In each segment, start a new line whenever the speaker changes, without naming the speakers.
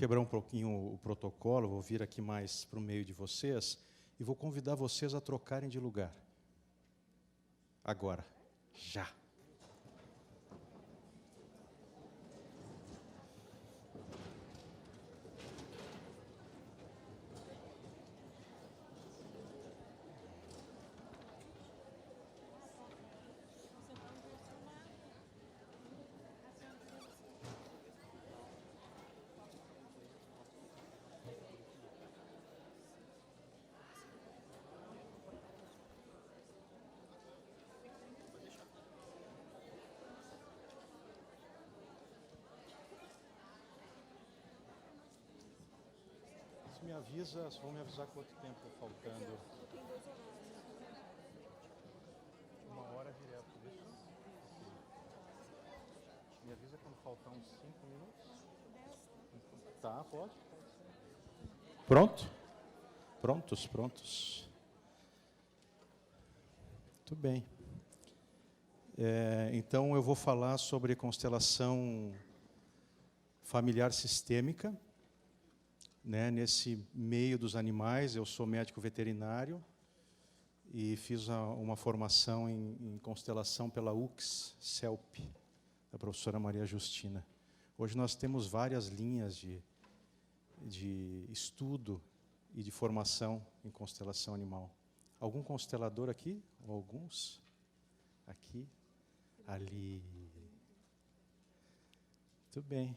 quebrar um pouquinho o protocolo, vou vir aqui mais para o meio de vocês e vou convidar vocês a trocarem de lugar. Agora, já. Me avisa, só vão me avisar quanto tempo faltando. Uma hora direto, deixa. Me avisa quando faltar uns 5 minutos. Tá, pode. Pronto? Prontos. Muito bem. Então eu vou falar sobre constelação familiar sistêmica. Nesse meio dos animais, eu sou médico veterinário e fiz uma formação em constelação pela UX-CELP, da professora Maria Justina. Hoje nós temos várias linhas de estudo e de formação em constelação animal. Algum constelador aqui? Ou alguns? Aqui? Ali? Muito bem.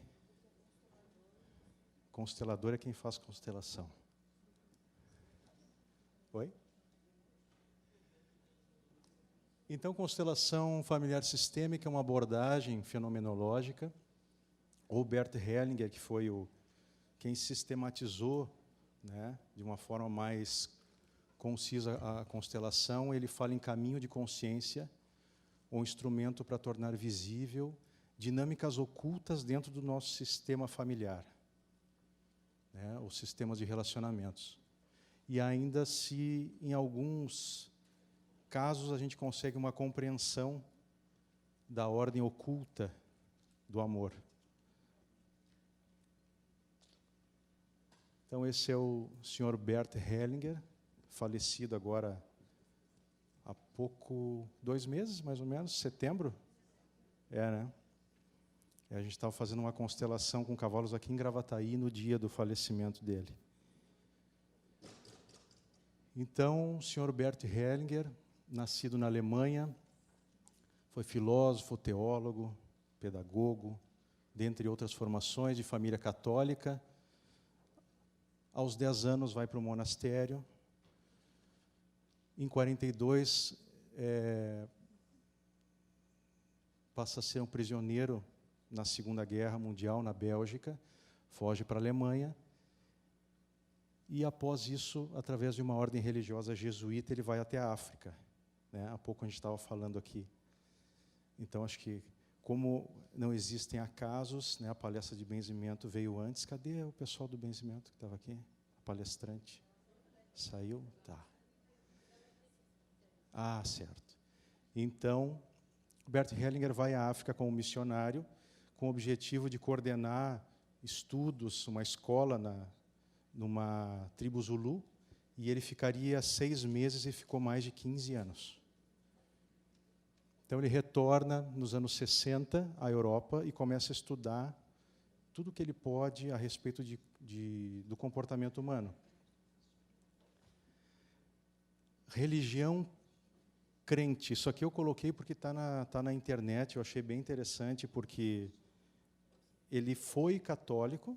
Constelador é quem faz constelação. Oi? Então, constelação familiar sistêmica é uma abordagem fenomenológica. O Bert Hellinger, que foi quem sistematizou, de uma forma mais concisa a constelação, ele fala em caminho de consciência, um instrumento para tornar visível dinâmicas ocultas dentro do nosso sistema familiar. Os sistemas de relacionamentos. E ainda se, em alguns casos, a gente consegue uma compreensão da ordem oculta do amor. Então, esse é o Sr. Bert Hellinger, falecido agora há 2 meses, mais ou menos, setembro. A gente estava fazendo uma constelação com cavalos aqui em Gravataí no dia do falecimento dele. Então, o Sr. Bert Hellinger, nascido na Alemanha, foi filósofo, teólogo, pedagogo, dentre outras formações, de família católica. Aos 10 anos vai para o monastério. Em 42, passa a ser um prisioneiro na Segunda Guerra Mundial, na Bélgica, foge para a Alemanha, e após isso, através de uma ordem religiosa jesuíta, ele vai até a África. Há pouco a gente estava falando aqui. Então, acho que, como não existem acasos, a palestra de benzimento veio antes. Cadê o pessoal do benzimento que estava aqui? A palestrante? Saiu? Tá. Ah, certo. Então, Bert Hellinger vai à África como missionário, com o objetivo de coordenar estudos, uma escola numa tribo Zulu, e ele ficaria 6 meses e ficou mais de 15 anos. Então ele retorna nos anos 60 à Europa e começa a estudar tudo o que ele pode a respeito do comportamento humano. Religião crente, isso aqui eu coloquei porque está na internet, eu achei bem interessante, porque ele foi católico,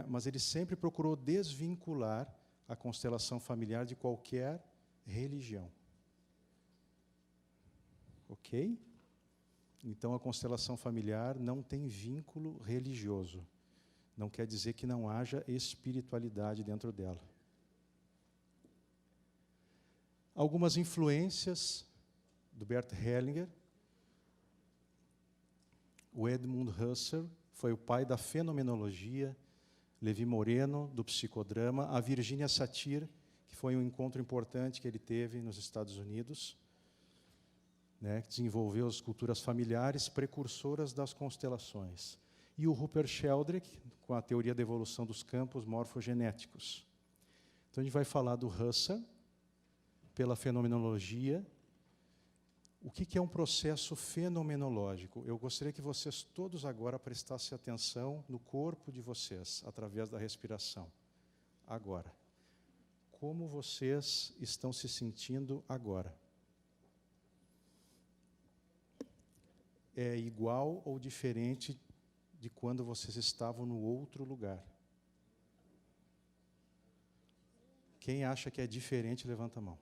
mas ele sempre procurou desvincular a constelação familiar de qualquer religião. Ok? Então, a constelação familiar não tem vínculo religioso. Não quer dizer que não haja espiritualidade dentro dela. Algumas influências do Bert Hellinger. O Edmund Husserl foi o pai da fenomenologia, Levi Moreno, do psicodrama, a Virginia Satir, que foi um encontro importante que ele teve nos Estados Unidos, que desenvolveu as culturas familiares precursoras das constelações. e o Rupert Sheldrake, com a teoria da evolução dos campos morfogenéticos. Então, a gente vai falar do Husserl, pela fenomenologia. O que é um processo fenomenológico? Eu gostaria que vocês todos agora prestassem atenção no corpo de vocês, através da respiração. Agora. Como vocês estão se sentindo agora? É igual ou diferente de quando vocês estavam no outro lugar? Quem acha que é diferente, levanta a mão.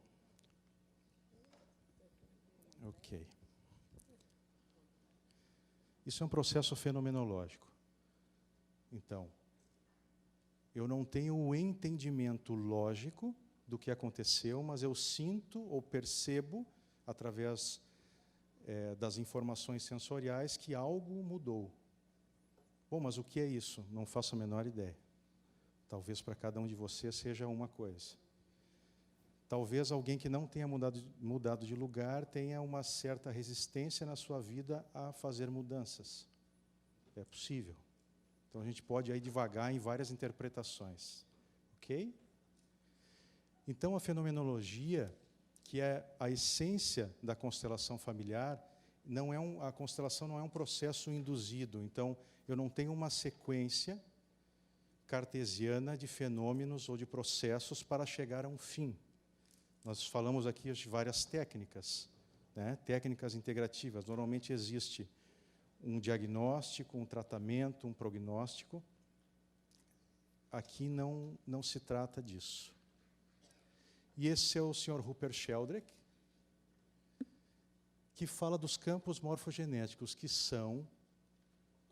Ok. Isso é um processo fenomenológico. Então, eu não tenho o entendimento lógico do que aconteceu, mas eu sinto ou percebo, através das informações sensoriais, que algo mudou. Bom, mas o que é isso? Não faço a menor ideia. Talvez para cada um de vocês seja uma coisa. Talvez alguém que não tenha mudado de lugar tenha uma certa resistência na sua vida a fazer mudanças. É possível. Então, a gente pode aí divagar em várias interpretações. Ok? Então, a fenomenologia, que é a essência da constelação familiar, a constelação não é um processo induzido. Então, eu não tenho uma sequência cartesiana de fenômenos ou de processos para chegar a um fim. Nós falamos aqui de várias técnicas, né? Técnicas integrativas. Normalmente existe um diagnóstico, um tratamento, um prognóstico. Aqui não se trata disso. E esse é o Sr. Rupert Sheldrake, que fala dos campos morfogenéticos, que são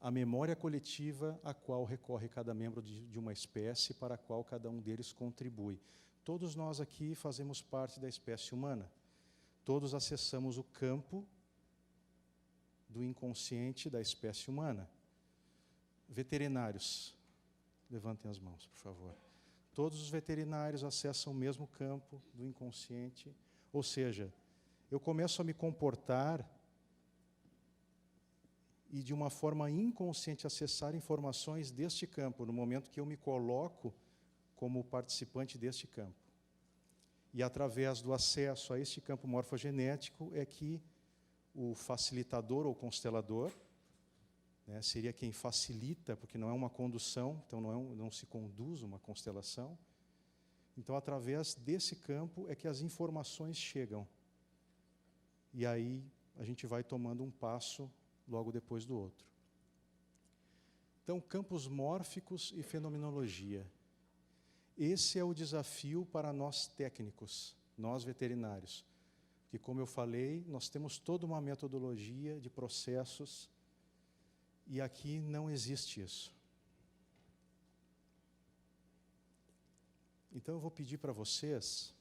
a memória coletiva a qual recorre cada membro de uma espécie, para a qual cada um deles contribui. Todos nós aqui fazemos parte da espécie humana. Todos acessamos o campo do inconsciente da espécie humana. Veterinários, levantem as mãos, por favor. Todos os veterinários acessam o mesmo campo do inconsciente. Ou seja, eu começo a me comportar e, de uma forma inconsciente, acessar informações deste campo, no momento que eu me coloco como participante deste campo. E, através do acesso a este campo morfogenético, é que o facilitador ou constelador, né, seria quem facilita, porque não é uma condução, então não se conduz uma constelação. Então, através desse campo é que as informações chegam. E aí a gente vai tomando um passo logo depois do outro. Então, campos mórficos e fenomenologia. Esse é o desafio para nós técnicos, nós veterinários. Porque, como eu falei, nós temos toda uma metodologia de processos e aqui não existe isso. Então, eu vou pedir para vocês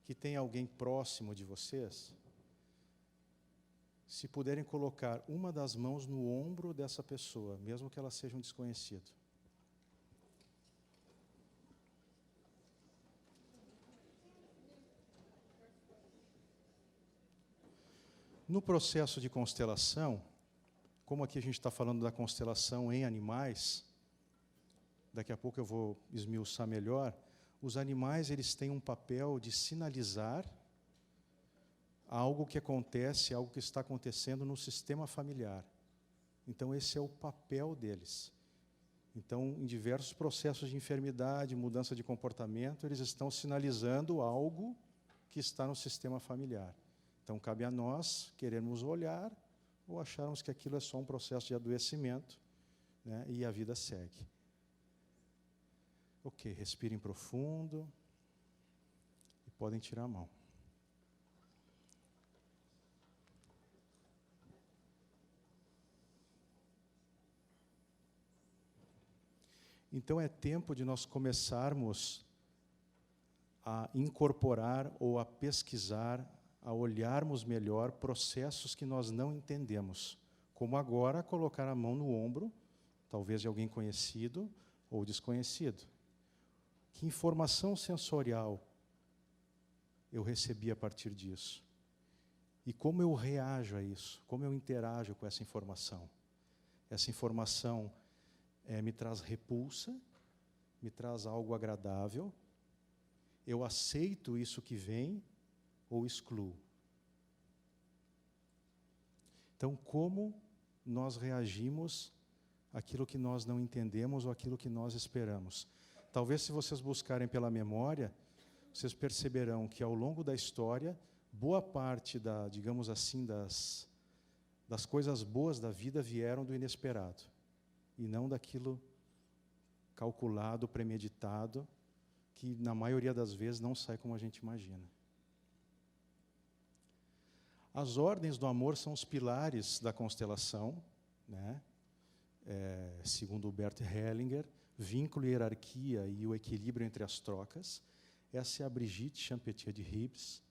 que tem alguém próximo de vocês, se puderem colocar uma das mãos no ombro dessa pessoa, mesmo que ela seja um desconhecido. No processo de constelação, como aqui a gente está falando da constelação em animais, daqui a pouco eu vou esmiuçar melhor, os animais eles têm um papel de sinalizar algo que acontece, algo que está acontecendo no sistema familiar. Então, esse é o papel deles. Então, em diversos processos de enfermidade, mudança de comportamento, eles estão sinalizando algo que está no sistema familiar. Então, cabe a nós querermos olhar ou acharmos que aquilo é só um processo de adoecimento, né, e a vida segue. Ok, respirem profundo e podem tirar a mão. Então, é tempo de nós começarmos a incorporar ou a pesquisar, a olharmos melhor processos que nós não entendemos. Como agora, colocar a mão no ombro, talvez de alguém conhecido ou desconhecido. Que informação sensorial eu recebi a partir disso? E como eu reajo a isso? Como eu interajo com essa informação? essa informação me traz repulsa, me traz algo agradável, eu aceito isso que vem ou excluo. Então, como nós reagimos àquilo que nós não entendemos ou àquilo que nós esperamos? Talvez, se vocês buscarem pela memória, vocês perceberão que, ao longo da história, boa parte digamos assim, das coisas boas da vida vieram do inesperado, e não daquilo calculado, premeditado, que, na maioria das vezes, não sai como a gente imagina. As ordens do amor são os pilares da constelação, né? Segundo o Bert Hellinger, vínculo, hierarquia e o equilíbrio entre as trocas. Essa é a Brigitte Champetier de Hibs,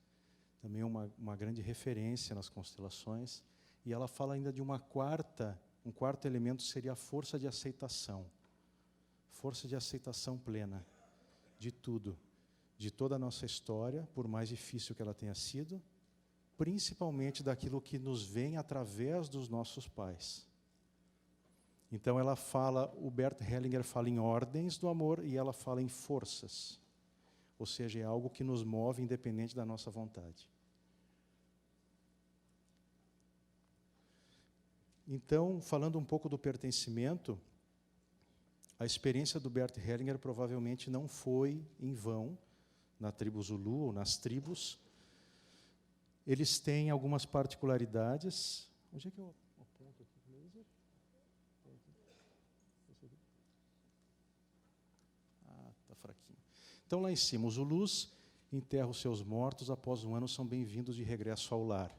também uma grande referência nas constelações. E ela fala ainda de um quarto elemento, seria a força de aceitação. Força de aceitação plena de tudo, de toda a nossa história, por mais difícil que ela tenha sido, principalmente daquilo que nos vem através dos nossos pais. Então ela fala, o Bert Hellinger fala em ordens do amor e ela fala em forças. Ou seja, é algo que nos move independente da nossa vontade. Então, falando um pouco do pertencimento, a experiência do Bert Hellinger provavelmente não foi em vão na tribo Zulu ou nas tribos. Eles têm algumas particularidades. Onde é que eu aponto aqui com o laser? Está fraquinho. Então, lá em cima, os Zulus enterram seus mortos, após um ano são bem-vindos de regresso ao lar.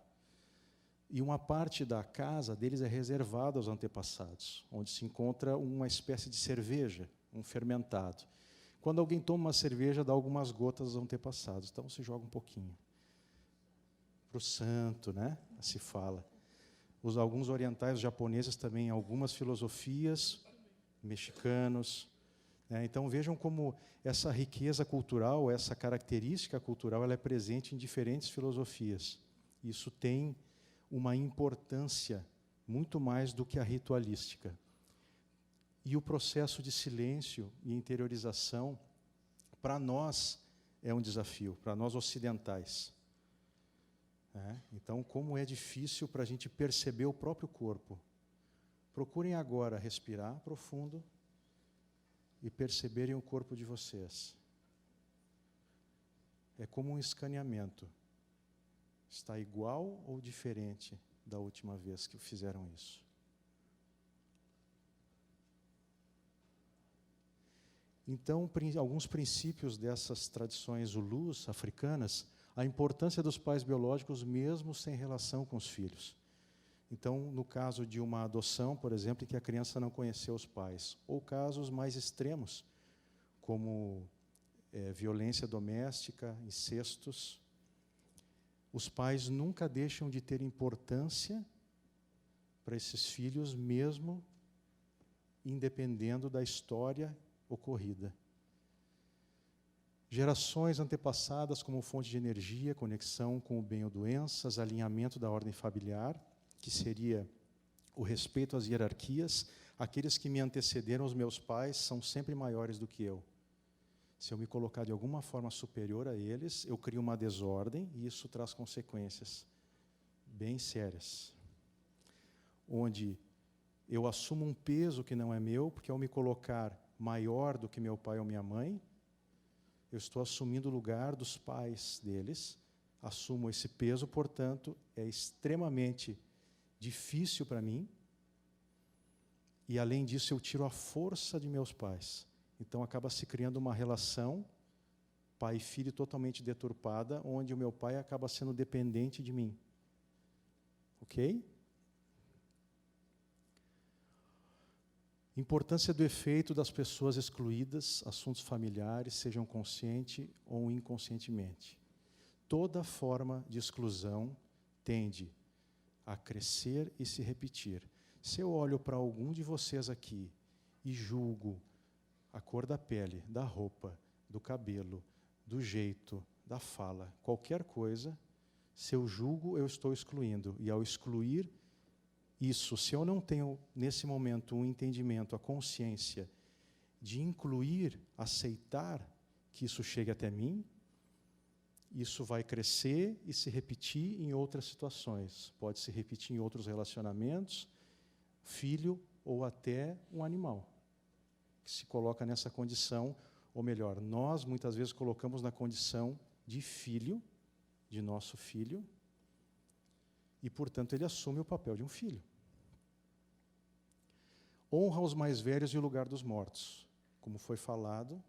E uma parte da casa deles é reservada aos antepassados, onde se encontra uma espécie de cerveja, um fermentado. Quando alguém toma uma cerveja, dá algumas gotas aos antepassados, então se joga um pouquinho. Para o santo, né? Se fala. Alguns orientais, os japoneses também, algumas filosofias, mexicanos. Então vejam como essa riqueza cultural, essa característica cultural, ela é presente em diferentes filosofias. Isso tem uma importância muito mais do que a ritualística. E o processo de silêncio e interiorização, para nós, é um desafio, para nós ocidentais. Então, como é difícil para a gente perceber o próprio corpo. Procurem agora respirar profundo e perceberem o corpo de vocês. É como um escaneamento. Está igual ou diferente da última vez que fizeram isso? Então, alguns princípios dessas tradições zulus, africanas, a importância dos pais biológicos mesmo sem relação com os filhos. Então, no caso de uma adoção, por exemplo, em que a criança não conheceu os pais, ou casos mais extremos, como violência doméstica, incestos, os pais nunca deixam de ter importância para esses filhos, mesmo independendo da história ocorrida. Gerações antepassadas como fonte de energia, conexão com o bem ou doenças, alinhamento da ordem familiar, que seria o respeito às hierarquias. Aqueles que me antecederam, os meus pais, são sempre maiores do que eu. Se eu me colocar de alguma forma superior a eles, eu crio uma desordem e isso traz consequências bem sérias. Onde eu assumo um peso que não é meu, porque ao me colocar maior do que meu pai ou minha mãe, eu estou assumindo o lugar dos pais deles, assumo esse peso, portanto, é extremamente difícil para mim, e além disso eu tiro a força de meus pais. Então acaba se criando uma relação pai e filho totalmente deturpada, onde o meu pai acaba sendo dependente de mim. Ok? Importância do efeito das pessoas excluídas, assuntos familiares, sejam consciente ou inconscientemente. Toda forma de exclusão tende a crescer e se repetir. Se eu olho para algum de vocês aqui e julgo a cor da pele, da roupa, do cabelo, do jeito, da fala, qualquer coisa, se eu julgo, eu estou excluindo. E ao excluir, isso, se eu não tenho, nesse momento, um entendimento, a consciência de incluir, aceitar que isso chegue até mim, isso vai crescer e se repetir em outras situações. Pode se repetir em outros relacionamentos, filho ou até um animal, que se coloca nessa condição, ou melhor, nós muitas vezes colocamos na condição de filho, de nosso filho, e, portanto, ele assume o papel de um filho. Honra os mais velhos e o lugar dos mortos. Como foi falado,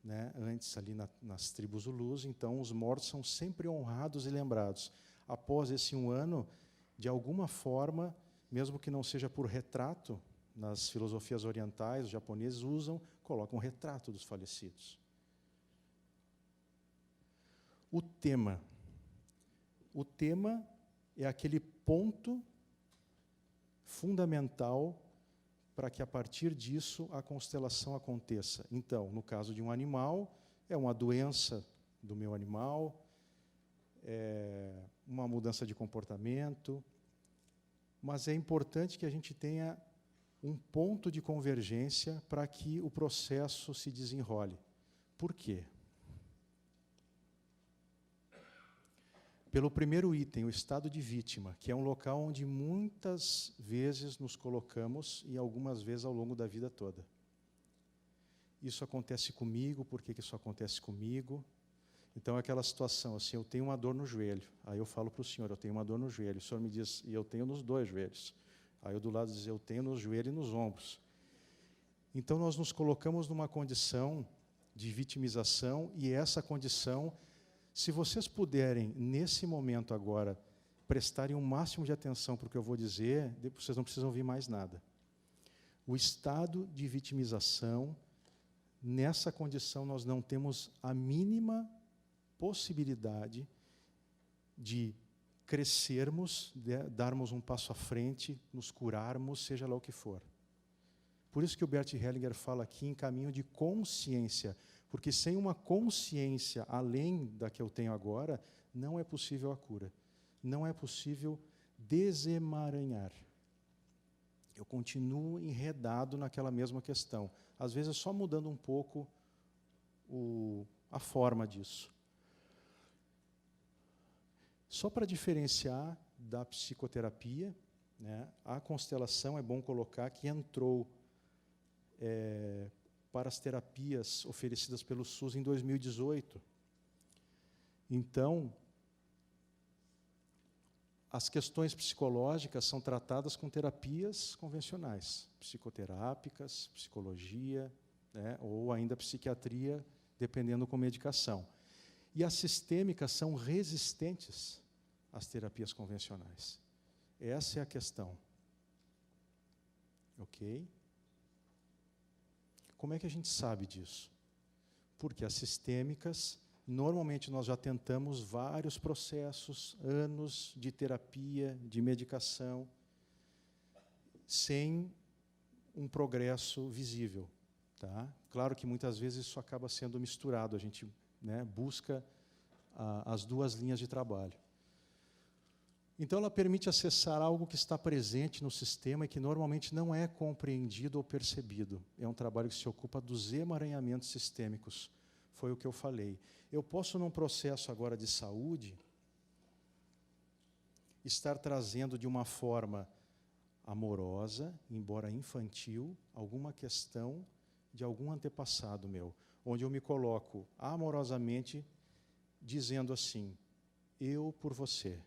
né, antes ali nas tribos Zulus, então os mortos são sempre honrados e lembrados. Após esse 1 ano, de alguma forma, mesmo que não seja por retrato, nas filosofias orientais, os japoneses colocam um retrato dos falecidos. O tema é aquele ponto fundamental para que, a partir disso, a constelação aconteça. Então, no caso de um animal, é uma doença do meu animal, é uma mudança de comportamento, mas é importante que a gente tenha um ponto de convergência para que o processo se desenrole. Por quê? Pelo primeiro item, o estado de vítima, que é um local onde muitas vezes nos colocamos e algumas vezes ao longo da vida toda. Isso acontece comigo, por que isso acontece comigo? Então, é aquela situação, assim, eu tenho uma dor no joelho. Aí eu falo para o senhor, eu tenho uma dor no joelho. O senhor me diz, e eu tenho nos 2 joelhos. Aí eu do lado diz, eu tenho no joelho e nos ombros. Então, nós nos colocamos numa condição de vitimização, e essa condição, se vocês puderem, nesse momento agora, prestarem o máximo de atenção para o que eu vou dizer, depois vocês não precisam ouvir mais nada. O estado de vitimização, nessa condição, nós não temos a mínima possibilidade de crescermos, darmos um passo à frente, nos curarmos, seja lá o que for. Por isso que o Bert Hellinger fala aqui em caminho de consciência, porque sem uma consciência além da que eu tenho agora, não é possível a cura. Não é possível desemaranhar. Eu continuo enredado naquela mesma questão. Às vezes, só mudando um pouco a forma disso. Só para diferenciar da psicoterapia, né, a constelação, é bom colocar, que entrou para as terapias oferecidas pelo SUS em 2018. Então, as questões psicológicas são tratadas com terapias convencionais, psicoterápicas, psicologia, né, ou ainda psiquiatria, dependendo com medicação. E as sistêmicas são resistentes às terapias convencionais. Essa é a questão. Ok? Como é que a gente sabe disso? Porque as sistêmicas, normalmente nós já tentamos vários processos, anos de terapia, de medicação, sem um progresso visível. Tá? Claro que muitas vezes isso acaba sendo misturado, a gente, né, busca as 2 linhas de trabalho. Então, ela permite acessar algo que está presente no sistema e que normalmente não é compreendido ou percebido. É um trabalho que se ocupa dos emaranhamentos sistêmicos. Foi o que eu falei. Eu posso, num processo agora de saúde, estar trazendo de uma forma amorosa, embora infantil, alguma questão de algum antepassado meu, onde eu me coloco amorosamente dizendo assim, eu por você.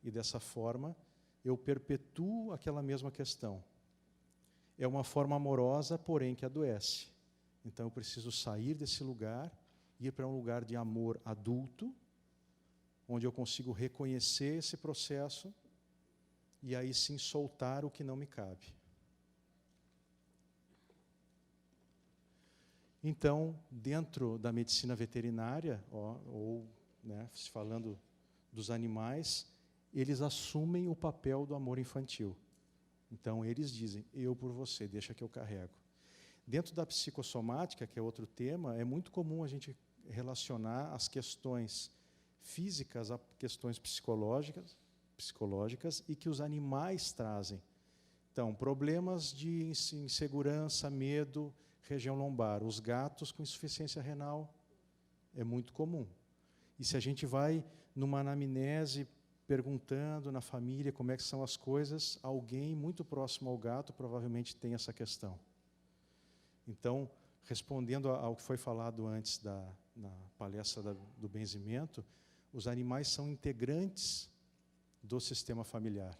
E dessa forma, eu perpetuo aquela mesma questão. É uma forma amorosa, porém que adoece. Então, eu preciso sair desse lugar, ir para um lugar de amor adulto, onde eu consigo reconhecer esse processo e aí sim soltar o que não me cabe. Então, dentro da medicina veterinária, ou né, falando dos animais, eles assumem o papel do amor infantil. Então, eles dizem, eu por você, deixa que eu carrego. Dentro da psicossomática, que é outro tema, é muito comum a gente relacionar as questões físicas a questões psicológicas, psicológicas e que os animais trazem. Então, problemas de insegurança, medo, região lombar. Os gatos com insuficiência renal é muito comum. E se a gente vai numa anamnese perguntando na família como é que são as coisas, alguém muito próximo ao gato provavelmente tem essa questão. Então, respondendo ao que foi falado antes na palestra do benzimento, os animais são integrantes do sistema familiar.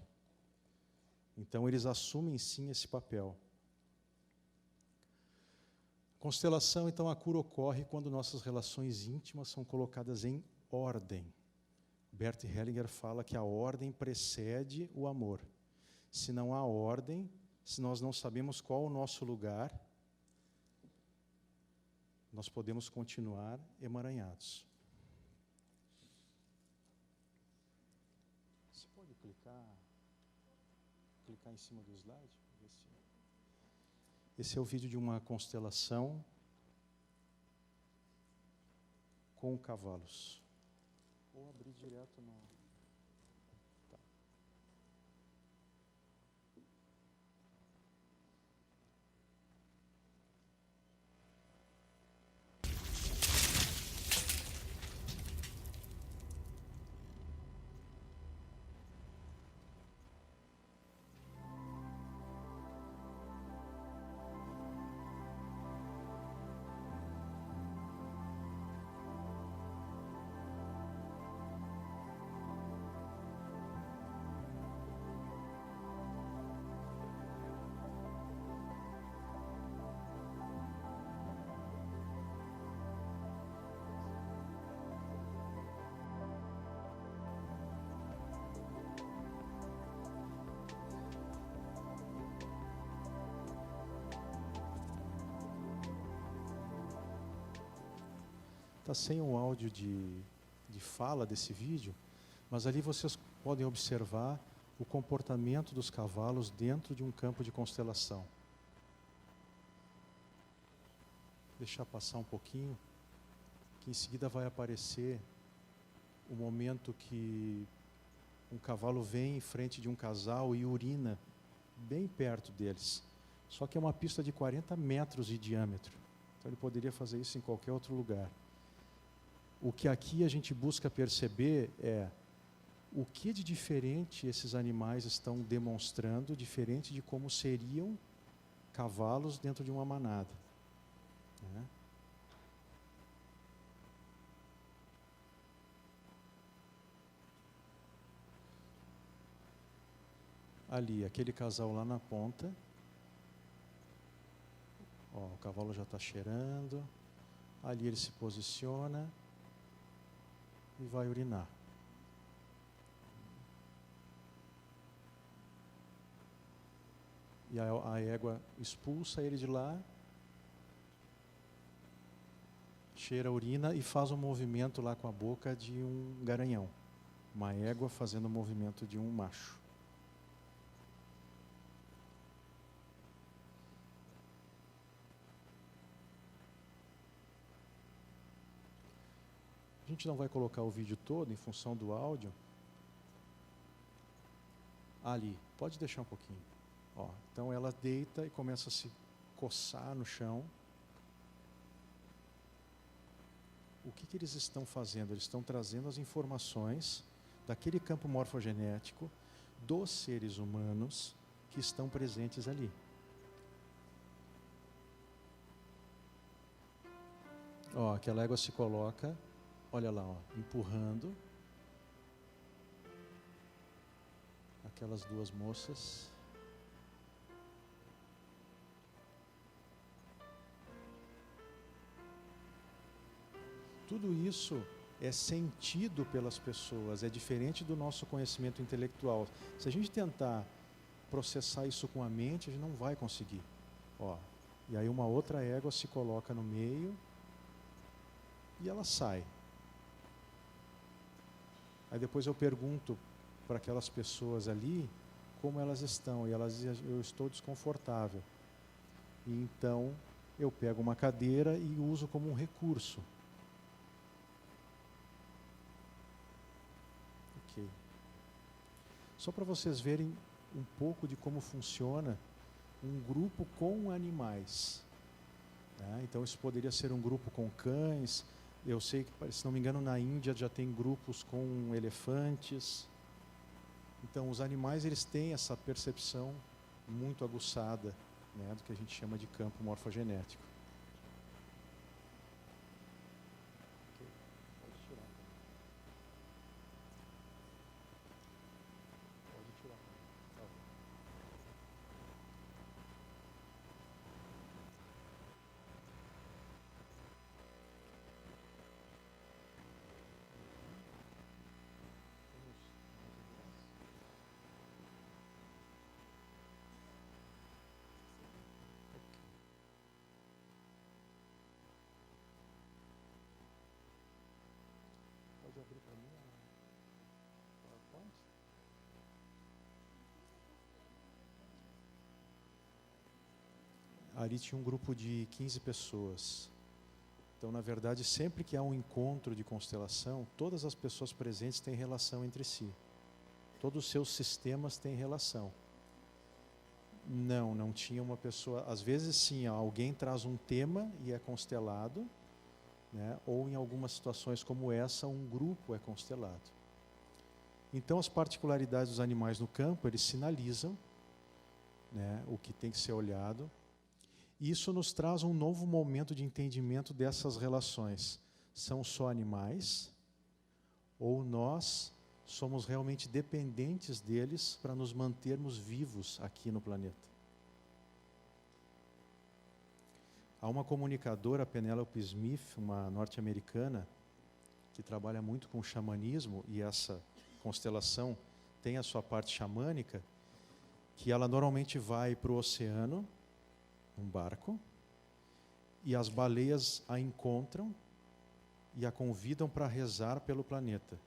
Então, eles assumem, sim, esse papel. Constelação, então, a cura ocorre quando nossas relações íntimas são colocadas em ordem. Bert Hellinger fala que a ordem precede o amor. Se não há ordem, se nós não sabemos qual o nosso lugar, nós podemos continuar emaranhados. Você pode clicar em cima do slide? Esse é o vídeo de uma constelação com cavalos. Ou abrir direto no... Tá. Está sem o áudio de fala desse vídeo, mas ali vocês podem observar o comportamento dos cavalos dentro de um campo de constelação. Deixar passar um pouquinho, que em seguida vai aparecer o momento que um cavalo vem em frente de um casal e urina bem perto deles. Só que é uma pista de 40 metros de diâmetro. Então ele poderia fazer isso em qualquer outro lugar. O que aqui a gente busca perceber é o que de diferente esses animais estão demonstrando, diferente de como seriam cavalos dentro de uma manada. Né? Ali, aquele casal lá na ponta. Ó, o cavalo já está cheirando. Ali ele se posiciona e vai urinar. E a égua expulsa ele de lá, cheira a urina e faz um movimento lá com a boca de um garanhão. Uma égua fazendo o movimento de um macho. A gente não vai colocar o vídeo todo em função do áudio. Ali, pode deixar um pouquinho. Ó, então ela deita e começa a se coçar no chão. O que eles estão fazendo? Eles estão trazendo as informações daquele campo morfogenético dos seres humanos que estão presentes ali. Ó, aquela égua se coloca, olha lá, ó, empurrando aquelas duas moças. Tudo isso é sentido pelas pessoas, é diferente do nosso conhecimento intelectual. Se a gente tentar processar isso com a mente, a gente não vai conseguir. Ó, e aí uma outra égua se coloca no meio e ela sai. Aí depois eu pergunto para aquelas pessoas ali como elas estão, e elas dizem: eu estou desconfortável. E então eu pego uma cadeira e uso como um recurso. Ok. Só para vocês verem um pouco de como funciona um grupo com animais. Né? Então, isso poderia ser um grupo com cães. Eu sei que, se não me engano, na Índia já tem grupos com elefantes. Então, os animais eles têm essa percepção muito aguçada, né, do que a gente chama de campo morfogenético. Pode abrir para mim a PowerPoint? Ali tinha um grupo de 15 pessoas. Então, na verdade, sempre que há um encontro de constelação, todas as pessoas presentes têm relação entre si. Todos os seus sistemas têm relação. Não tinha uma pessoa... Às vezes, sim, alguém traz um tema e é constelado, né? Ou, em algumas situações como essa, um grupo é constelado. Então, as particularidades dos animais no campo, eles sinalizam, né, o que tem que ser olhado. E isso nos traz um novo momento de entendimento dessas relações. São só animais? Ou nós somos realmente dependentes deles para nos mantermos vivos aqui no planeta? Há uma comunicadora, Penelope Smith, uma norte-americana, que trabalha muito com xamanismo, e essa constelação tem a sua parte xamânica, que ela normalmente vai para o oceano, um barco, e as baleias a encontram e a convidam para rezar pelo planeta.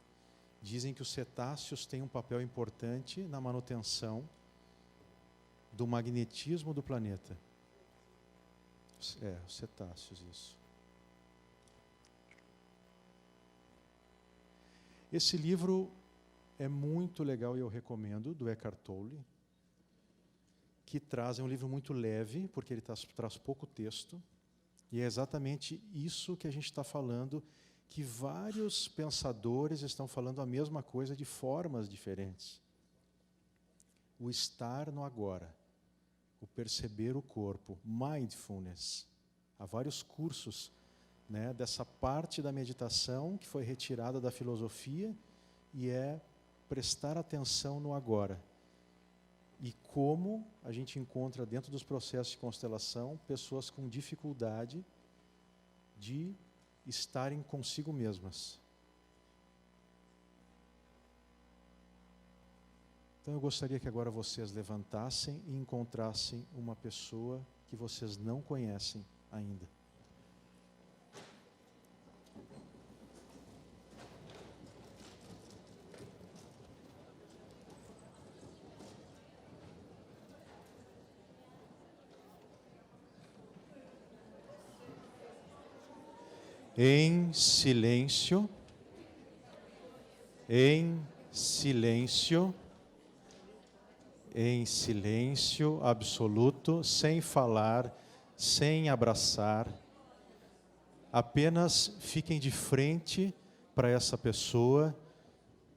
Dizem que os cetáceos têm um papel importante na manutenção do magnetismo do planeta. Os cetáceos, isso. Esse livro é muito legal e eu recomendo, do Eckhart Tolle, que é um livro muito leve, porque ele traz pouco texto, e é exatamente isso que a gente está falando, que vários pensadores estão falando a mesma coisa de formas diferentes. O estar no agora, o perceber o corpo, mindfulness. Há vários cursos, né, dessa parte da meditação que foi retirada da filosofia e é prestar atenção no agora. E como a gente encontra dentro dos processos de constelação pessoas com dificuldade de estarem consigo mesmas. Então eu gostaria que agora vocês levantassem e encontrassem uma pessoa que vocês não conhecem ainda. Em silêncio, em silêncio, em silêncio absoluto, sem falar, sem abraçar. Apenas fiquem de frente para essa pessoa,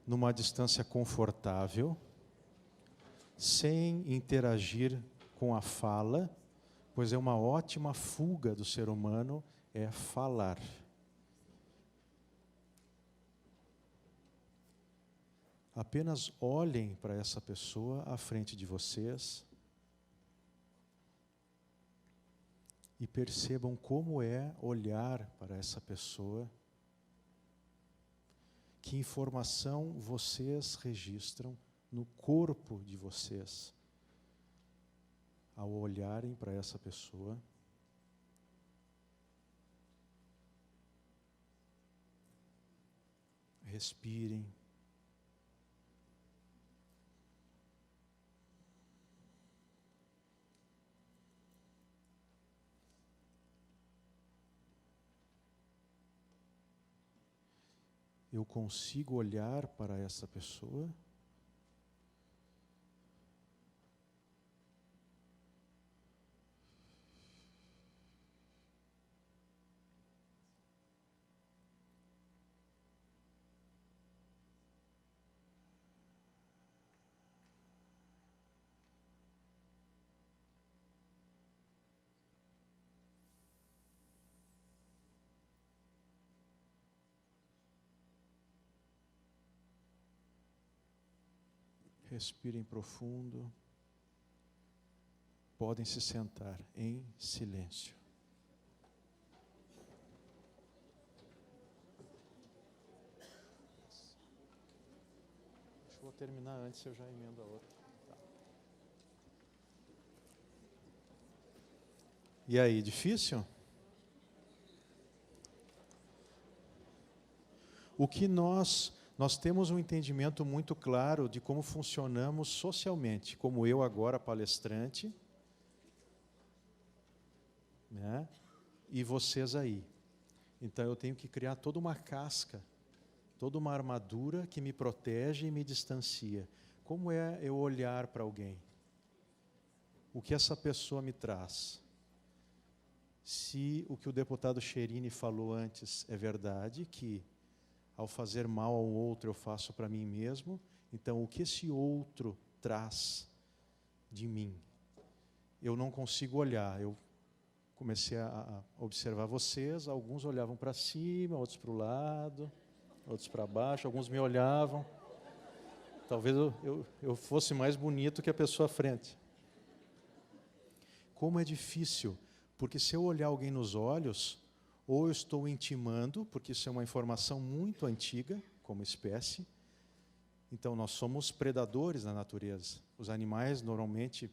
numa distância confortável, sem interagir com a fala, pois é uma ótima fuga do ser humano, é falar. Apenas olhem para essa pessoa à frente de vocês e percebam como é olhar para essa pessoa, que informação vocês registram no corpo de vocês ao olharem para essa pessoa. Respirem. Eu consigo olhar para essa pessoa Respirem profundo. Podem se sentar em silêncio. Vou terminar antes, eu já emendo a outra. Tá. E aí, difícil? O que nós temos um entendimento muito claro de como funcionamos socialmente, como eu agora palestrante, né? E vocês aí. Então eu tenho que criar toda uma casca, toda uma armadura que me protege e me distancia. Como é eu olhar para alguém? O que essa pessoa me traz? Se o que o deputado Cherini falou antes é verdade, que ao fazer mal ao outro eu faço para mim mesmo, então o que esse outro traz de mim? Eu não consigo olhar. Eu comecei a observar vocês, alguns olhavam para cima, outros para o lado, outros para baixo, alguns me olhavam. Talvez eu fosse mais bonito que a pessoa à frente. Como é difícil, porque se eu olhar alguém nos olhos, ou eu estou intimando, porque isso é uma informação muito antiga, como espécie. Então, nós somos predadores na natureza. Os animais, normalmente,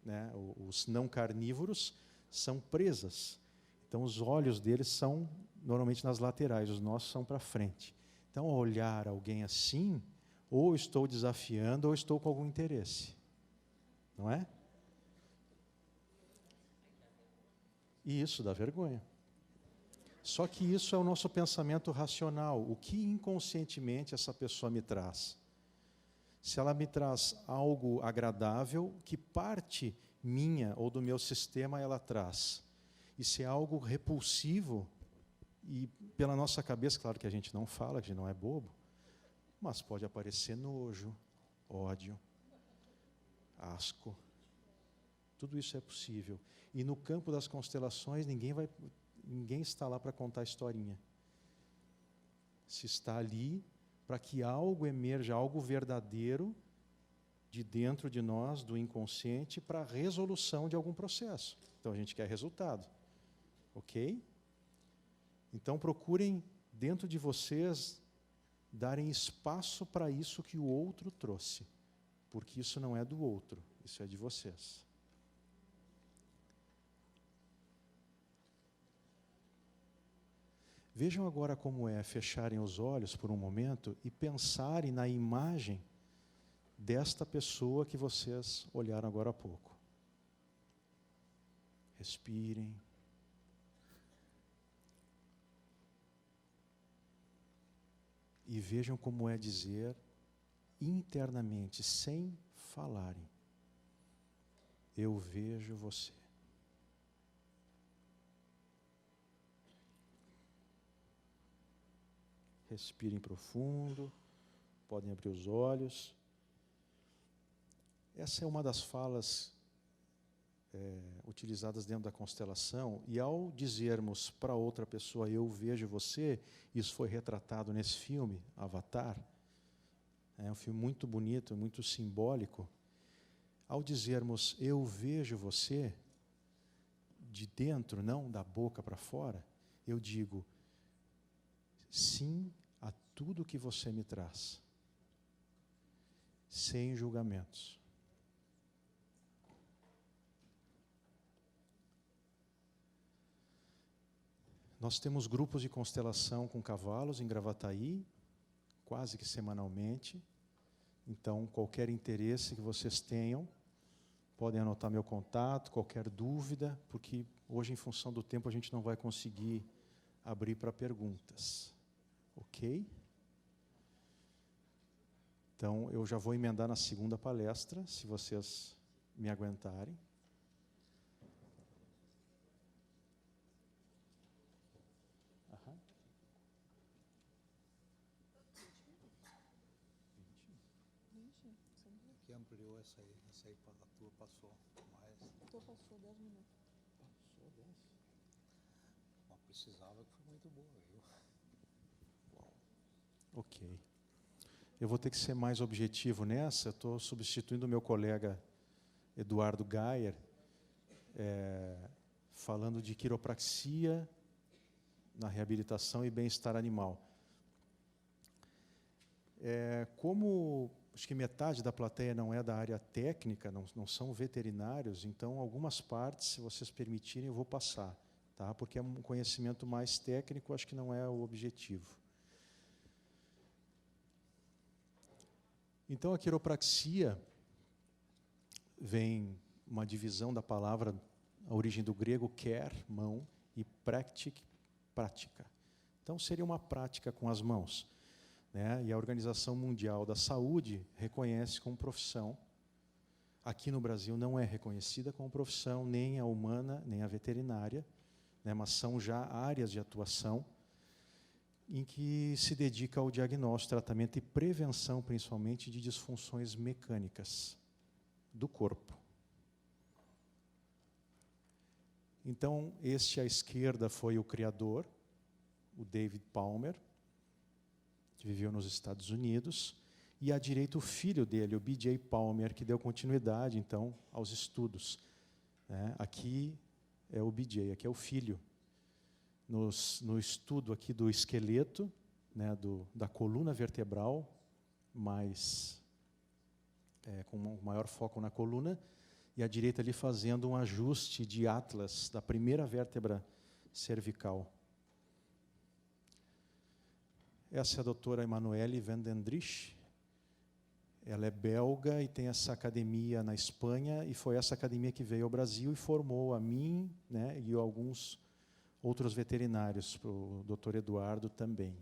né, os não carnívoros, são presas. Então, os olhos deles são, normalmente, nas laterais, os nossos são para frente. Então, ao olhar alguém assim, ou estou desafiando, ou estou com algum interesse. Não é? E isso dá vergonha. Só que isso é o nosso pensamento racional. O que inconscientemente essa pessoa me traz? Se ela me traz algo agradável, que parte minha ou do meu sistema ela traz. E se é algo repulsivo, e pela nossa cabeça, claro que a gente não fala, que a gente não é bobo, mas pode aparecer nojo, ódio, asco. Tudo isso é possível. E no campo das constelações, ninguém está lá para contar historinha. Se está ali para que algo emerja, algo verdadeiro, de dentro de nós, do inconsciente, para a resolução de algum processo. Então a gente quer resultado. Ok? Então procurem, dentro de vocês, darem espaço para isso que o outro trouxe. Porque isso não é do outro, isso é de vocês. Vejam agora como é fecharem os olhos por um momento e pensarem na imagem desta pessoa que vocês olharam agora há pouco. Respirem. E vejam como é dizer internamente, sem falarem: eu vejo você. Respirem profundo, podem abrir os olhos. Essa é uma das falas utilizadas dentro da constelação, e ao dizermos para outra pessoa, eu vejo você, isso foi retratado nesse filme, Avatar, é um filme muito bonito, muito simbólico. Ao dizermos, eu vejo você, de dentro, não da boca para fora, eu digo, sim a tudo que você me traz, sem julgamentos. Nós temos grupos de constelação com cavalos em Gravataí, quase que semanalmente. Então, qualquer interesse que vocês tenham, podem anotar meu contato, qualquer dúvida, porque hoje, em função do tempo, a gente não vai conseguir abrir para perguntas. Ok? Então, eu já vou emendar na segunda palestra, se vocês me aguentarem.
Que ampliou essa aí a tua passou mais.
A tua passou 10 minutos.
Passou 10?
Não precisava, que foi muito boa, viu?
Ok. Eu vou ter que ser mais objetivo nessa. Estou substituindo o meu colega Eduardo Gayer, falando de quiropraxia na reabilitação e bem-estar animal. Como acho que metade da plateia não é da área técnica, não são veterinários, então algumas partes, se vocês permitirem, eu vou passar, tá? Porque é um conhecimento mais técnico, acho que não é o objetivo. Então, a quiropraxia vem uma divisão da palavra, a origem do grego, quer, mão, e praktik, prática. Então, seria uma prática com as mãos, né? E a Organização Mundial da Saúde reconhece como profissão. Aqui no Brasil não é reconhecida como profissão, nem a humana, nem a veterinária, né? Mas são já áreas de atuação em que se dedica ao diagnóstico, tratamento e prevenção, principalmente, de disfunções mecânicas do corpo. Então, este à esquerda foi o criador, o David Palmer, que viveu nos Estados Unidos, e à direita o filho dele, o B.J. Palmer, que deu continuidade, então, aos estudos. Aqui é o B.J., aqui é o filho. No estudo aqui do esqueleto, né, da coluna vertebral, com um maior foco na coluna, e à direita ali fazendo um ajuste de atlas da primeira vértebra cervical. Essa é a doutora Emanuele van den Driesch. Ela é belga e tem essa academia na Espanha, e foi essa academia que veio ao Brasil e formou a mim, né, e alguns outros veterinários, para o Dr. Eduardo também.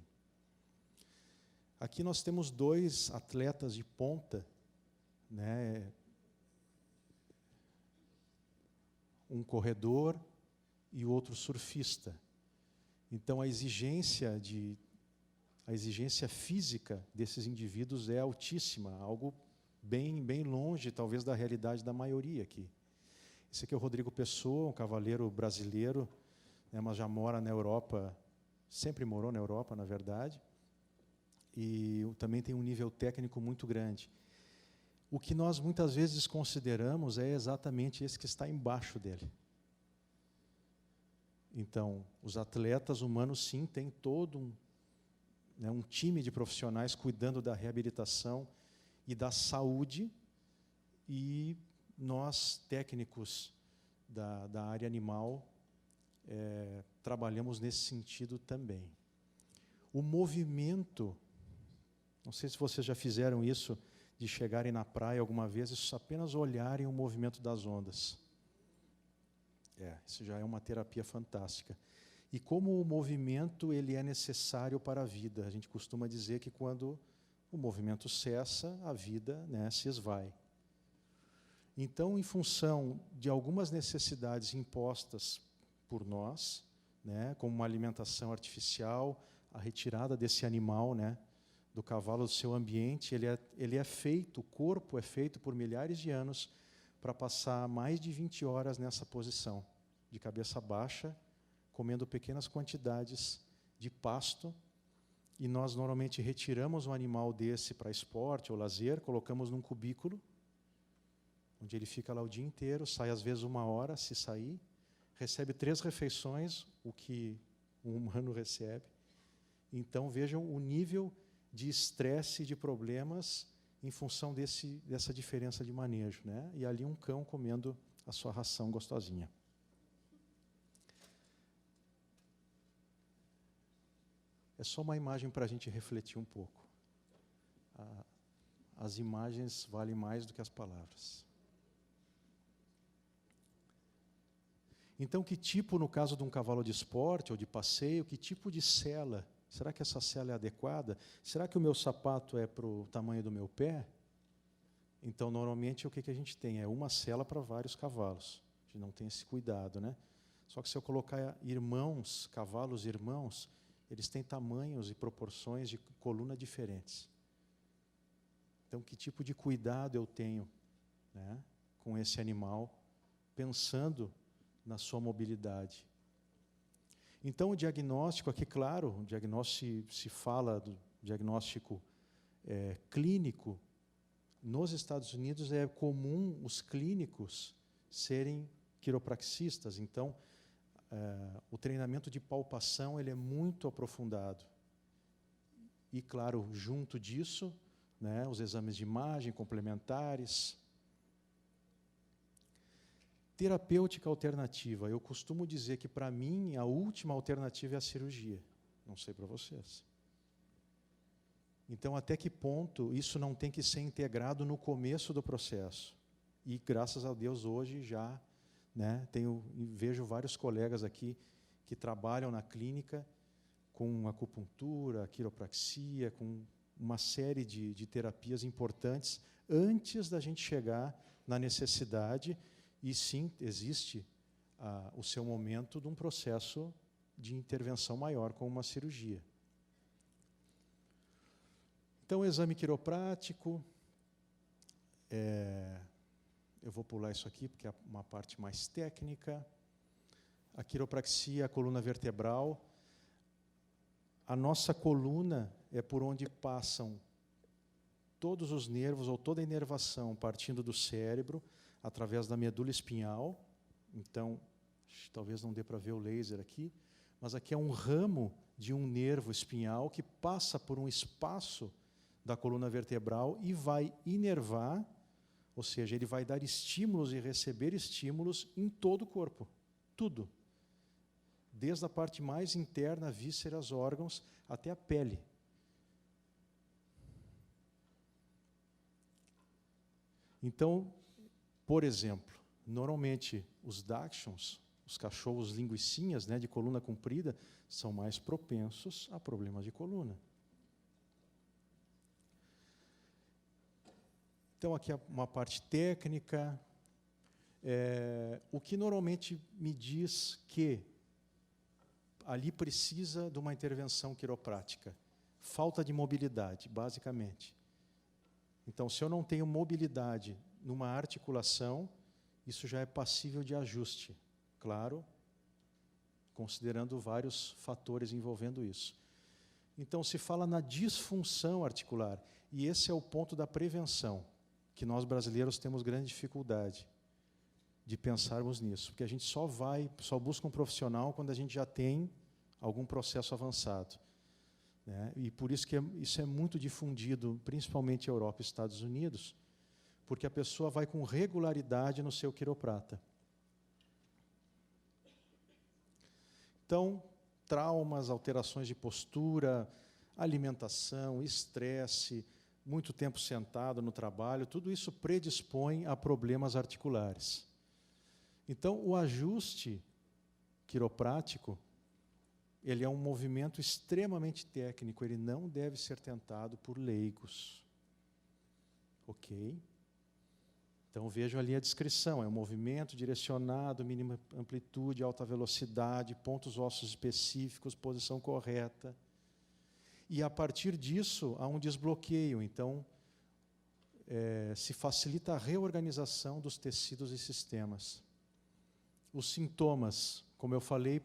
Aqui nós temos 2 atletas de ponta, né? Um corredor e o outro surfista. Então a exigência física desses indivíduos é altíssima, algo bem longe, talvez, da realidade da maioria aqui. Esse aqui é o Rodrigo Pessoa, um cavaleiro brasileiro, né, mas já mora na Europa, sempre morou na Europa, na verdade, e também tem um nível técnico muito grande. O que nós muitas vezes consideramos é exatamente esse que está embaixo dele. Então, os atletas humanos, sim, têm todo um time de profissionais cuidando da reabilitação e da saúde, e nós, técnicos da área animal, trabalhamos nesse sentido também. O movimento, não sei se vocês já fizeram isso, de chegarem na praia alguma vez e apenas olharem o movimento das ondas. Isso já é uma terapia fantástica. E como o movimento ele é necessário para a vida. A gente costuma dizer que quando o movimento cessa, a vida, né, se esvai. Então, em função de algumas necessidades impostas por nós, né, como uma alimentação artificial, a retirada desse animal, né, do cavalo do seu ambiente, ele é feito, o corpo é feito por milhares de anos para passar mais de 20 horas nessa posição, de cabeça baixa, comendo pequenas quantidades de pasto, e nós normalmente retiramos um animal desse para esporte ou lazer, colocamos num cubículo, onde ele fica lá o dia inteiro, sai às vezes 1 hora, se sair, recebe 3 refeições, o que um humano recebe. Então vejam o nível de estresse e de problemas em função dessa diferença de manejo, né? E ali um cão comendo a sua ração gostosinha. É só uma imagem para a gente refletir um pouco. As imagens valem mais do que as palavras. Então, que tipo, no caso de um cavalo de esporte ou de passeio, que tipo de sela? Será que essa sela é adequada? Será que o meu sapato é para o tamanho do meu pé? Então, normalmente, o que a gente tem? É uma sela para vários cavalos. A gente não tem esse cuidado, né? Só que se eu colocar cavalos irmãos, eles têm tamanhos e proporções de coluna diferentes. Então, que tipo de cuidado eu tenho, né, com esse animal, pensando na sua mobilidade? Então, o diagnóstico aqui, claro, o diagnóstico se fala do diagnóstico clínico, nos Estados Unidos é comum os clínicos serem quiropraxistas. Então, o treinamento de palpação ele é muito aprofundado. E, claro, junto disso, né, os exames de imagem complementares. Terapêutica alternativa. Eu costumo dizer que, para mim, a última alternativa é a cirurgia. Não sei para vocês. Então, até que ponto isso não tem que ser integrado no começo do processo? E, graças a Deus, hoje já, né, vejo vários colegas aqui que trabalham na clínica com acupuntura, quiropraxia, com uma série de terapias importantes antes da gente chegar na necessidade. E sim, existe o seu momento de um processo de intervenção maior, com uma cirurgia. Então, exame quiroprático, eu vou pular isso aqui, porque é uma parte mais técnica. A quiropraxia, a coluna vertebral. A nossa coluna é por onde passam todos os nervos, ou toda a inervação, partindo do cérebro, através da medula espinhal. Então, talvez não dê para ver o laser aqui, mas aqui é um ramo de um nervo espinhal que passa por um espaço da coluna vertebral e vai inervar, ou seja, ele vai dar estímulos e receber estímulos em todo o corpo, tudo. Desde a parte mais interna, vísceras, órgãos, até a pele. Então, por exemplo, normalmente os dachshunds, os cachorros linguicinhas, né, de coluna comprida, são mais propensos a problemas de coluna. Então, aqui é uma parte técnica. O que normalmente me diz que ali precisa de uma intervenção quiroprática? Falta de mobilidade, basicamente. Então, se eu não tenho mobilidade numa articulação, isso já é passível de ajuste, claro, considerando vários fatores envolvendo isso. Então, se fala na disfunção articular, e esse é o ponto da prevenção, que nós brasileiros temos grande dificuldade de pensarmos nisso, porque a gente só busca um profissional quando a gente já tem algum processo avançado, né? E por isso que isso é muito difundido, principalmente na Europa e Estados Unidos, porque a pessoa vai com regularidade no seu quiroprata. Então, traumas, alterações de postura, alimentação, estresse, muito tempo sentado no trabalho, tudo isso predispõe a problemas articulares. Então, o ajuste quiroprático, ele é um movimento extremamente técnico, ele não deve ser tentado por leigos. Ok? Então, vejam ali a descrição, é um movimento direcionado, mínima amplitude, alta velocidade, pontos ósseos específicos, posição correta. E, a partir disso, há um desbloqueio. Então, se facilita a reorganização dos tecidos e sistemas. Os sintomas, como eu falei,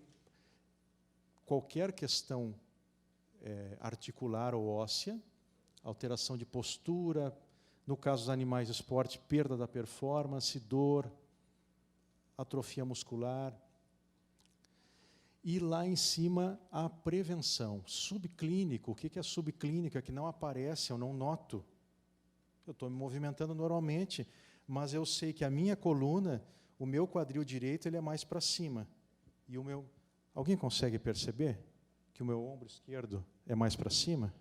qualquer questão articular ou óssea, alteração de postura, no caso dos animais de esporte, perda da performance, dor, atrofia muscular. E lá em cima, a prevenção. Subclínico, o que é subclínica? Que não aparece, eu não noto. Eu estou me movimentando normalmente, mas eu sei que a minha coluna, o meu quadril direito, ele é mais para cima. E o meu... Alguém consegue perceber que o meu ombro esquerdo é mais para cima?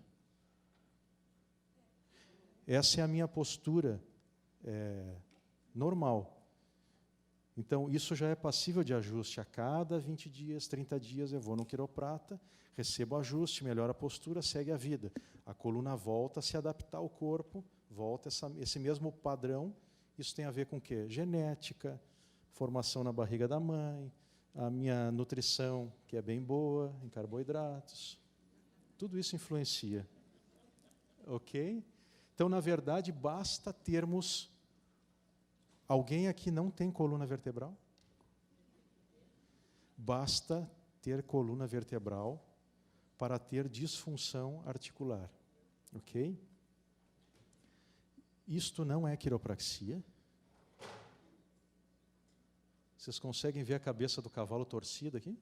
Essa é a minha postura normal. Então, isso já é passível de ajuste. A cada 20 dias, 30 dias, eu vou no quiroprata, recebo ajuste, melhora a postura, segue a vida. A coluna volta a se adaptar ao corpo, volta esse mesmo padrão. Isso tem a ver com o quê? Genética, formação na barriga da mãe, a minha nutrição, que é bem boa, em carboidratos. Tudo isso influencia. Ok? Então, na verdade, basta termos... Alguém aqui não tem coluna vertebral? Basta ter coluna vertebral para ter disfunção articular. Ok? Isto não é quiropraxia? Vocês conseguem ver a cabeça do cavalo torcida aqui?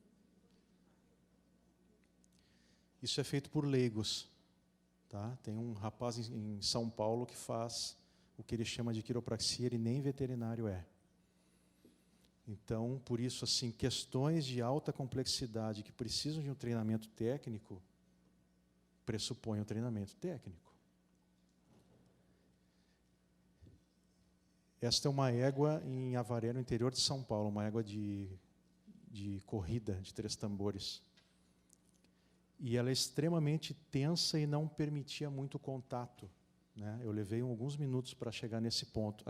Isso é feito por leigos. Tá? Tem um rapaz em São Paulo que faz o que ele chama de quiropraxia, ele nem veterinário é. Então, por isso, assim, questões de alta complexidade que precisam de um treinamento técnico, pressupõem um treinamento técnico. Esta é uma égua em Avaré, no interior de São Paulo, uma égua de corrida, de 3 tambores. E ela é extremamente tensa e não permitia muito contato, né? Eu levei alguns minutos para chegar nesse ponto.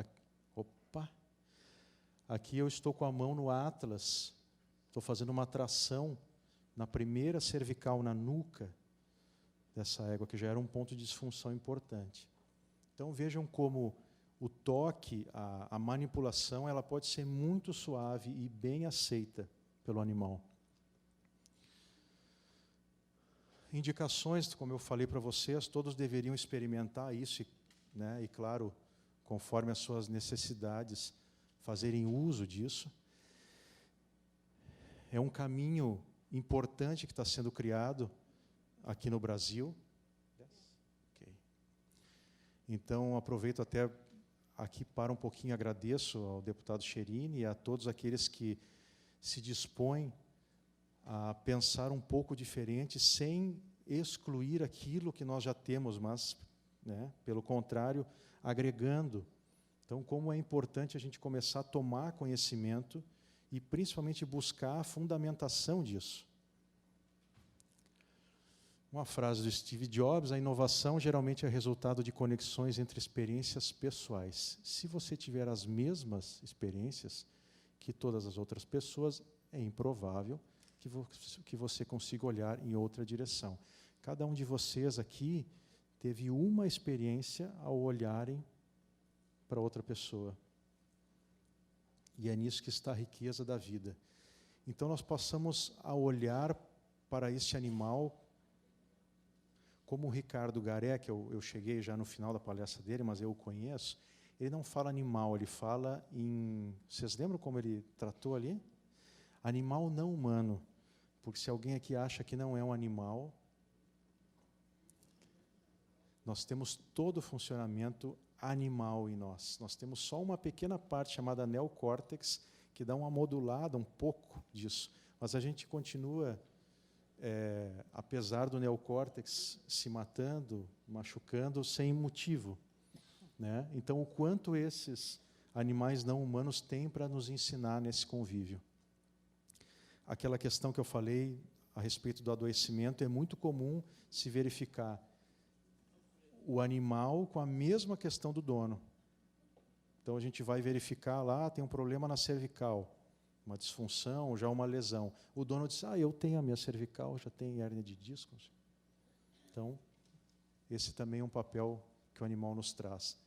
Opa! Aqui eu estou com a mão no Atlas, estou fazendo uma tração na primeira cervical, na nuca dessa égua, que já era um ponto de disfunção importante. Então vejam como o toque, a manipulação, ela pode ser muito suave e bem aceita pelo animal. Indicações, como eu falei para vocês, todos deveriam experimentar isso, né, e claro, conforme as suas necessidades, fazerem uso disso. É um caminho importante que está sendo criado aqui no Brasil. Okay. Então, aproveito até aqui para um pouquinho, agradeço ao deputado Cherini e a todos aqueles que se dispõem a pensar um pouco diferente, sem excluir aquilo que nós já temos, mas, né, pelo contrário, agregando. Então, como é importante a gente começar a tomar conhecimento e, principalmente, buscar a fundamentação disso. Uma frase do Steve Jobs: a inovação geralmente é resultado de conexões entre experiências pessoais. Se você tiver as mesmas experiências que todas as outras pessoas, é improvável que você consiga olhar em outra direção. Cada um de vocês aqui teve uma experiência ao olharem para outra pessoa. E é nisso que está a riqueza da vida. Então nós passamos a olhar para este animal, como o Ricardo Garé, que eu cheguei já no final da palestra dele, mas eu o conheço, ele não fala animal, ele fala em... Vocês lembram como ele tratou ali? Animal não humano. Porque se alguém aqui acha que não é um animal, nós temos todo o funcionamento animal em nós. Nós temos só uma pequena parte chamada neocórtex, que dá uma modulada um pouco disso. Mas a gente continua, apesar do neocórtex se matando, machucando, sem motivo, né? Então, o quanto esses animais não humanos têm para nos ensinar nesse convívio. Aquela questão que eu falei a respeito do adoecimento, é muito comum se verificar o animal com a mesma questão do dono. Então, a gente vai verificar lá, tem um problema na cervical, uma disfunção, já uma lesão. O dono diz, eu tenho a minha cervical, já tenho hérnia de discos. Então, esse também é um papel que o animal nos traz.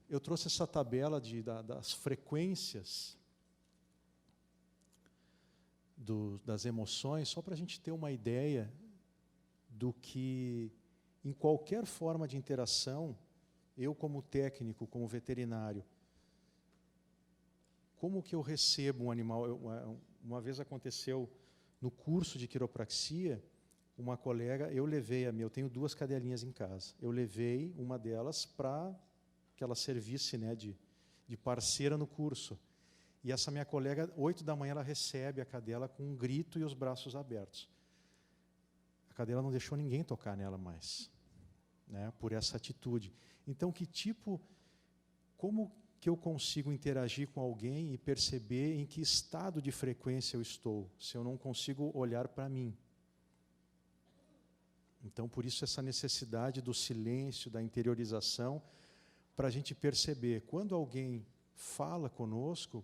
Eu trouxe essa tabela das frequências das emoções, só para a gente ter uma ideia do que, em qualquer forma de interação, eu como técnico, como veterinário, como que eu recebo um animal? Uma vez aconteceu no curso de quiropraxia, uma colega, eu tenho 2 cadelinhas em casa, eu levei uma delas para que ela servisse, né, de parceira no curso. E essa minha colega, 8 da manhã, ela recebe a cadela com um grito e os braços abertos. A cadela não deixou ninguém tocar nela mais, né, por essa atitude. Então, como que eu consigo interagir com alguém e perceber em que estado de frequência eu estou, se eu não consigo olhar para mim? Então, por isso, essa necessidade do silêncio, da interiorização, para a gente perceber. Quando alguém fala conosco,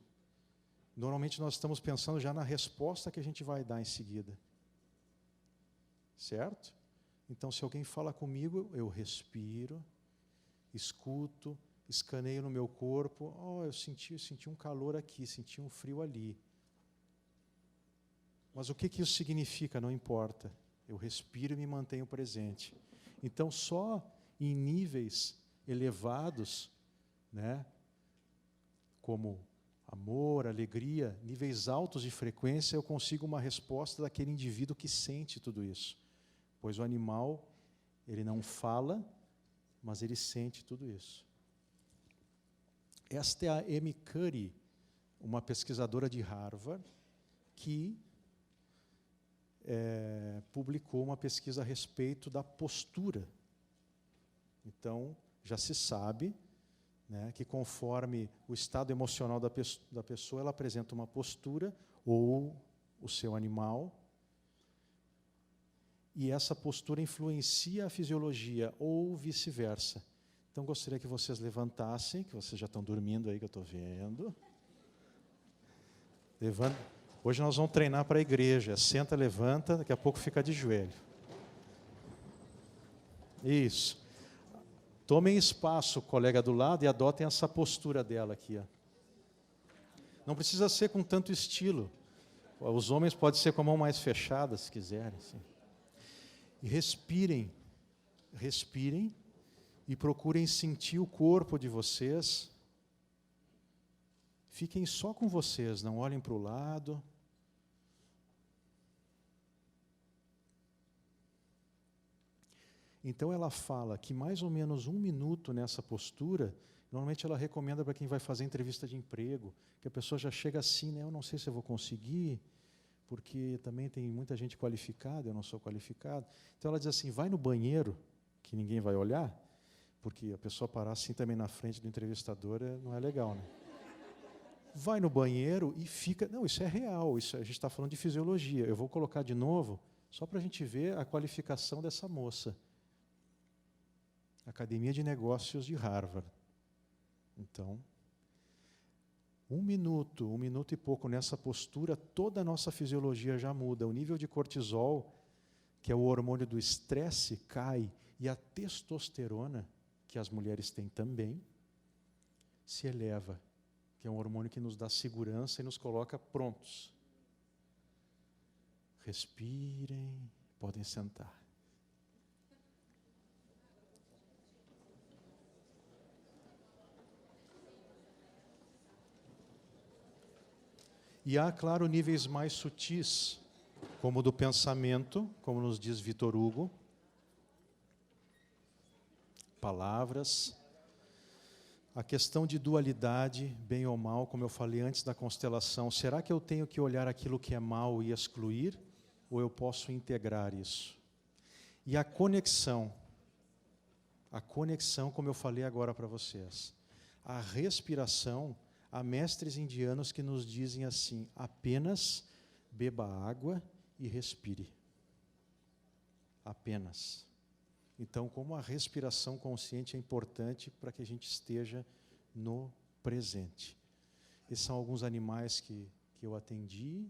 normalmente nós estamos pensando já na resposta que a gente vai dar em seguida. Certo? Então, se alguém fala comigo, eu respiro, escuto, escaneio no meu corpo, eu senti um calor aqui, senti um frio ali. Mas o que isso significa? Não importa. Eu respiro e me mantenho presente. Então, só em níveis elevados, né, como amor, alegria, níveis altos de frequência, eu consigo uma resposta daquele indivíduo que sente tudo isso. Pois o animal, ele não fala, mas ele sente tudo isso. Esta é a Amy Cuddy, uma pesquisadora de Harvard, que publicou uma pesquisa a respeito da postura. Então, já se sabe, né, que conforme o estado emocional da pessoa, ela apresenta uma postura, ou o seu animal, e essa postura influencia a fisiologia, ou vice-versa. Então, gostaria que vocês levantassem, que vocês já estão dormindo aí, que eu estou vendo. Levanta. Hoje nós vamos treinar para a igreja. Senta, levanta, daqui a pouco fica de joelho. Isso. Tomem espaço, colega do lado, e adotem essa postura dela aqui. Ó. Não precisa ser com tanto estilo. Os homens podem ser com a mão mais fechada, se quiserem. Assim. E respirem. Respirem e procurem sentir o corpo de vocês. Fiquem só com vocês, não olhem para o lado. Então ela fala que mais ou menos 1 minuto nessa postura, normalmente ela recomenda para quem vai fazer entrevista de emprego, que a pessoa já chega assim, né? Eu não sei se eu vou conseguir, porque também tem muita gente qualificada, eu não sou qualificado. Então ela diz assim, vai no banheiro, que ninguém vai olhar, porque a pessoa parar assim também na frente do entrevistador não é legal, né? Vai no banheiro e fica... Não, isso é real, isso a gente está falando de fisiologia. Eu vou colocar de novo, só para a gente ver a qualificação dessa moça. Academia de Negócios de Harvard. Então, 1 minuto, 1 minuto e pouco nessa postura, toda a nossa fisiologia já muda. O nível de cortisol, que é o hormônio do estresse, cai. E a testosterona, que as mulheres têm também, se eleva. Que é um hormônio que nos dá segurança e nos coloca prontos. Respirem, podem sentar. E há, claro, níveis mais sutis, como o do pensamento, como nos diz Victor Hugo, palavras, a questão de dualidade, bem ou mal, como eu falei antes da constelação, será que eu tenho que olhar aquilo que é mal e excluir, ou eu posso integrar isso? E a conexão, como eu falei agora para vocês, a respiração. Há mestres indianos que nos dizem assim, apenas beba água e respire. Apenas. Então, como a respiração consciente é importante para que a gente esteja no presente. Esses são alguns animais que eu atendi.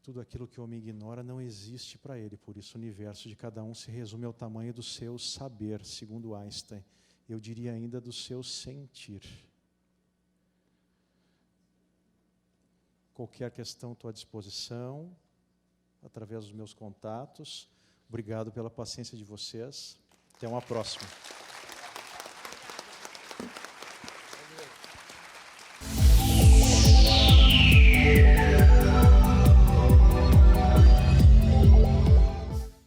Tudo aquilo que o homem ignora não existe para ele, por isso o universo de cada um se resume ao tamanho do seu saber, segundo Einstein. Eu diria ainda do seu sentir. Qualquer questão estou à disposição, através dos meus contatos. Obrigado pela paciência de vocês. Até uma próxima.